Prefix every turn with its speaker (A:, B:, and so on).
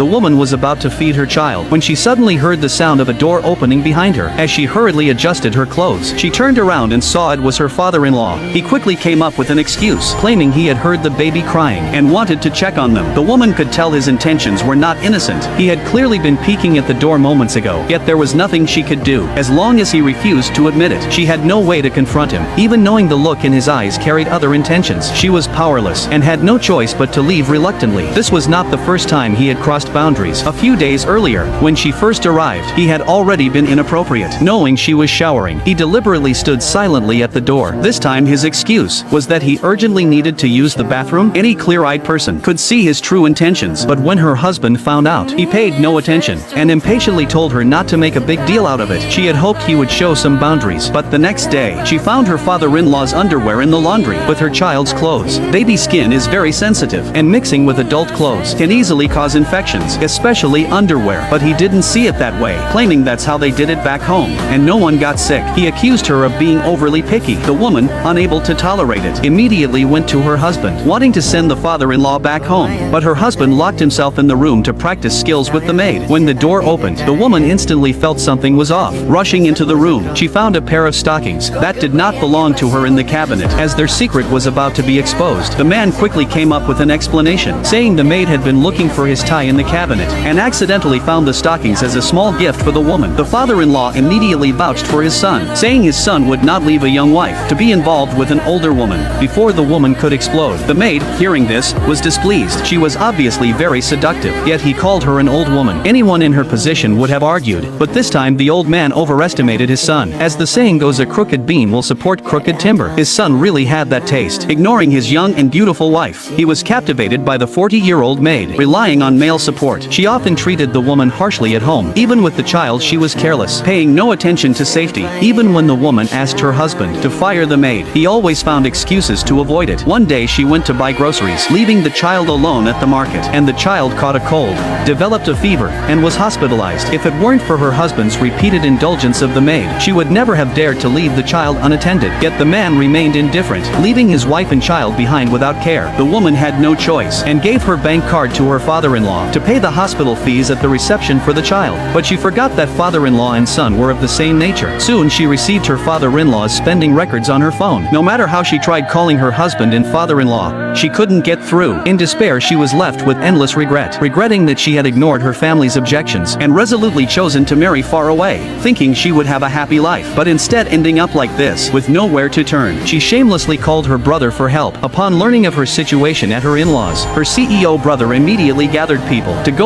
A: The woman was about to feed her child when she suddenly heard the sound of a door opening behind her. As she hurriedly adjusted her clothes, she turned around and saw it was her father-in-law. He quickly came up with an excuse, claiming he had heard the baby crying and wanted to check on them. The woman could tell his intentions were not innocent. He had clearly been peeking at the door moments ago, yet there was nothing she could do. As long as he refused to admit it, she had no way to confront him. Even knowing the look in his eyes carried other intentions, she was powerless and had no choice but to leave reluctantly. This was not the first time he had crossed boundaries. A few days earlier, when she first arrived, he had already been inappropriate. Knowing she was showering, he deliberately stood silently at the door. This time his excuse was that he urgently needed to use the bathroom. Any clear-eyed person could see his true intentions, but when her husband found out, he paid no attention and impatiently told her not to make a big deal out of it. She had hoped he would show some boundaries, but the next day, she found her father-in-law's underwear in the laundry with her child's clothes. Baby skin is very sensitive, and mixing with adult clothes can easily cause infections, especially underwear. But he didn't see it that way, claiming that's how they did it back home, and no one got sick. He accused her of being overly picky. The woman, unable to tolerate it, immediately went to her husband, wanting to send the father-in-law back home. But her husband locked himself in the room to practice skills with the maid. When the door opened, the woman instantly felt something was off. Rushing into the room, she found a pair of stockings that did not belong to her in the cabinet. As their secret was about to be exposed, the man quickly came up with an explanation, saying the maid had been looking for his tie in the cabinet and accidentally found the stockings as a small gift for the woman. The father-in-law immediately vouched for his son, saying his son would not leave a young wife to be involved with an older woman. Before the woman could explode, the maid, hearing this, was displeased. She was obviously very seductive, yet he called her an old woman. Anyone in her position would have argued, but this time the old man overestimated his son. As the saying goes, a crooked beam will support crooked timber. His son really had that taste. Ignoring his young and beautiful wife, he was captivated by the 40-year-old maid. Relying on male support, she often treated the woman harshly at home. Even with the child, she was careless, paying no attention to safety. Even when the woman asked her husband to fire the maid, he always found excuses to avoid it. One day she went to buy groceries, leaving the child alone at the market, and the child caught a cold, developed a fever, and was hospitalized. If it weren't for her husband's repeated indulgence of the maid, she would never have dared to leave the child unattended. Yet the man remained indifferent, leaving his wife and child behind without care. The woman had no choice and gave her bank card to her father-in-law to pay the hospital fees at the reception for the child. But she forgot that father-in-law and son were of the same nature. Soon she received her father-in-law's spending records on her phone. No matter how she tried calling her husband and father-in-law, she couldn't get through. In despair, she was left with endless regret, regretting that she had ignored her family's objections and resolutely chosen to marry far away, thinking she would have a happy life, but instead ending up like this, with nowhere to turn. She shamelessly called her brother for help. Upon learning of her situation at her in-laws, her CEO brother immediately gathered people to go